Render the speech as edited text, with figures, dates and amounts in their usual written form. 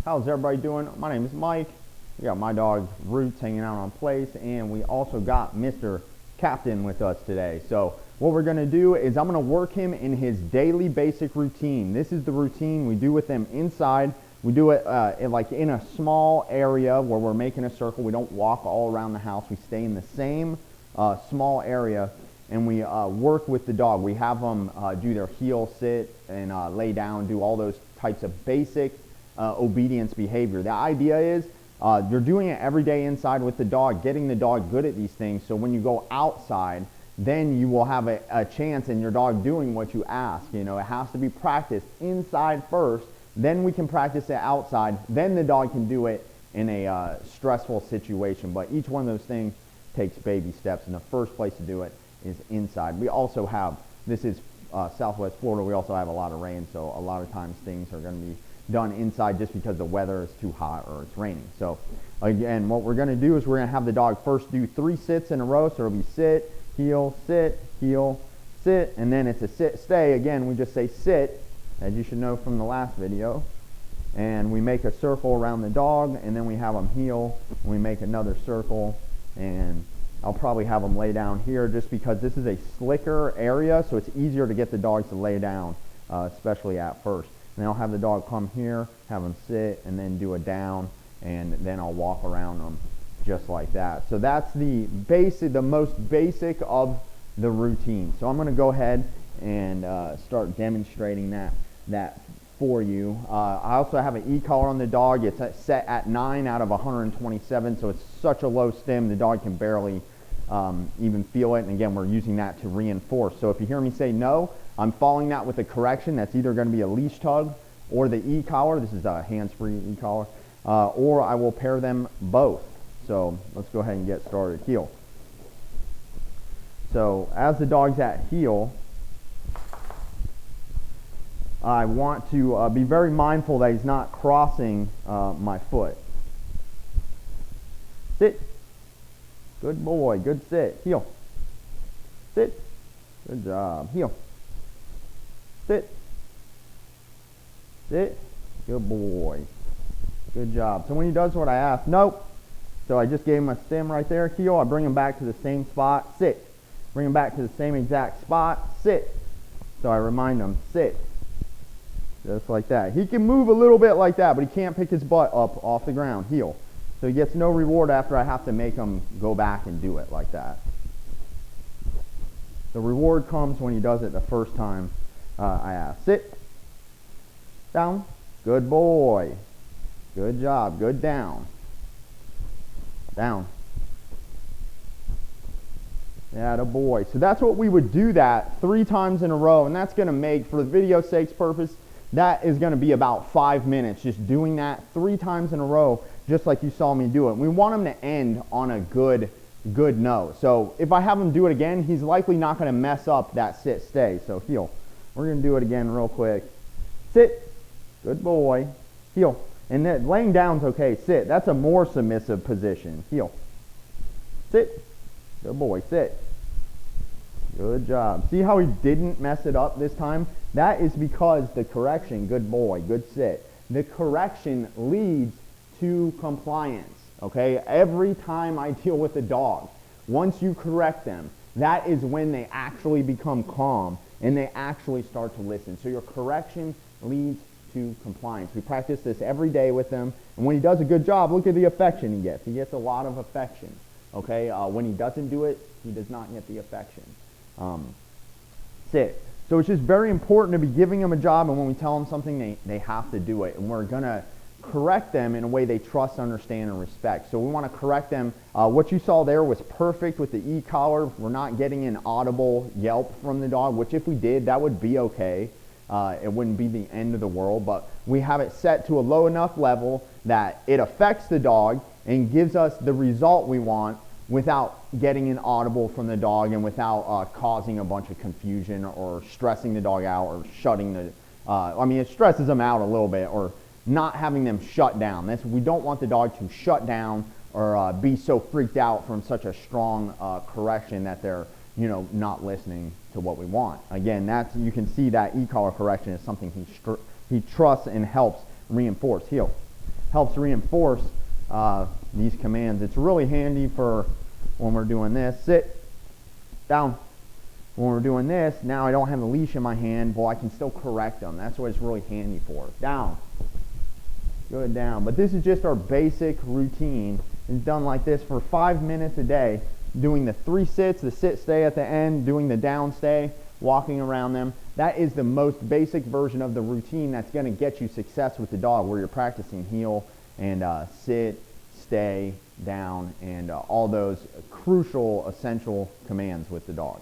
How's everybody doing? My name is Mike. We got my dog Roots hanging out on place, and we also got Mr. Captain with us today. So what we're going to do is I'm going to work him in his daily basic routine. This is the routine we do with them inside. We do it in a small area where we're making a circle. We don't walk all around the house. We stay in the same small area, and we work with the dog. We have them do their heel, sit, and lay down, do all those types of basic obedience behavior. The idea is you're doing it every day inside with the dog, getting the dog good at these things, so when you go outside, then you will have a chance in your dog doing what you ask. You know, it has to be practiced inside first, then we can practice it outside, then the dog can do it in a stressful situation. But each one of those things takes baby steps, and the first place to do it is inside. We also have, this is Southwest Florida, we also have a lot of rain, so a lot of times things are going to be done inside just because the weather is too hot or it's raining. So again, what we're going to do is we're going to have the dog first do 3 sits in a row. So it'll be sit, heel, sit, and then it's a sit, stay. Again, we just say sit, as you should know from the last video. And we make a circle around the dog, and then we have them heel, and we make another circle, and I'll probably have them lay down here just because this is a slicker area, so it's easier to get the dogs to lay down, especially at first. And then I'll have the dog come here, have them sit, and then do a down, and then I'll walk around them just like that. So that's the most basic of the routine. So I'm going to go ahead and start demonstrating that for you. I also have an e-collar on the dog. It's set at 9 out of 127, so it's such a low stim the dog can barely even feel it. And again, we're using that to reinforce. So if you hear me say no, I'm following that with a correction. That's either going to be a leash tug or the e-collar. This is a hands-free e-collar. Or I will pair them both. So let's go ahead and get started. Heel. So as the dog's at heel, I want to be very mindful that he's not crossing my foot. Sit. Good boy. Good sit. Heel. Sit. Good job. Heel. Sit. Sit. Good boy. Good job. So when he does what I asked, nope. So I just gave him a stim right there. Heel. I bring him back to the same spot. Sit. Bring him back to the same exact spot. Sit. So I remind him, sit. Just like that. He can move a little bit like that, but he can't pick his butt up off the ground. Heel. So he gets no reward after I have to make him go back and do it like that. The reward comes when he does it the first time I ask. Sit. Down. Good boy. Good job. Good down. Down. Atta boy. So that's what we would do that 3 times in a row, and that's going to make, for the video sake's purpose, that is going to be about 5 minutes, just doing that 3 times in a row, just like you saw me do it. We want him to end on a good note. So if I have him do it again, he's likely not going to mess up that sit stay. So heel. We're going to do it again real quick. Sit. Good boy. Heel. And then laying down's okay. Sit. That's a more submissive position. Heel. Sit. Good boy. Sit. Good job. See how he didn't mess it up this time? That is because the correction, good boy, good sit, the correction leads to compliance, okay? Every time I deal with a dog, once you correct them, that is when they actually become calm and they actually start to listen. So your correction leads to compliance. We practice this every day with them, and when he does a good job, look at the affection he gets. He gets a lot of affection, okay? When he doesn't do it, he does not get the affection. Sit. So it's just very important to be giving them a job, and when we tell them something, they have to do it. And we're going to correct them in a way they trust, understand, and respect. So we want to correct them. What you saw there was perfect with the e-collar. We're not getting an audible yelp from the dog, which if we did, that would be okay. It wouldn't be the end of the world, but we have it set to a low enough level that it affects the dog and gives us the result we want without getting an audible from the dog and without causing a bunch of confusion or stressing the dog out or shutting the, it stresses them out a little bit, or not having them shut down. We don't want the dog to shut down or be so freaked out from such a strong correction that they're, not listening to what we want. Again, you can see that e-collar correction is something he trusts and helps reinforce. Heel. helps reinforce these commands. It's really handy for when we're doing this. Sit, down. When we're doing this, now I don't have a leash in my hand, but I can still correct them. That's what it's really handy for. Down. Good, down. But this is just our basic routine. It's done like this for 5 minutes a day, doing the 3 sits, the sit stay at the end, doing the down stay, walking around them. That is the most basic version of the routine that's going to get you success with the dog, where you're practicing heel and sit, stay, down, and all those crucial, essential commands with the dog.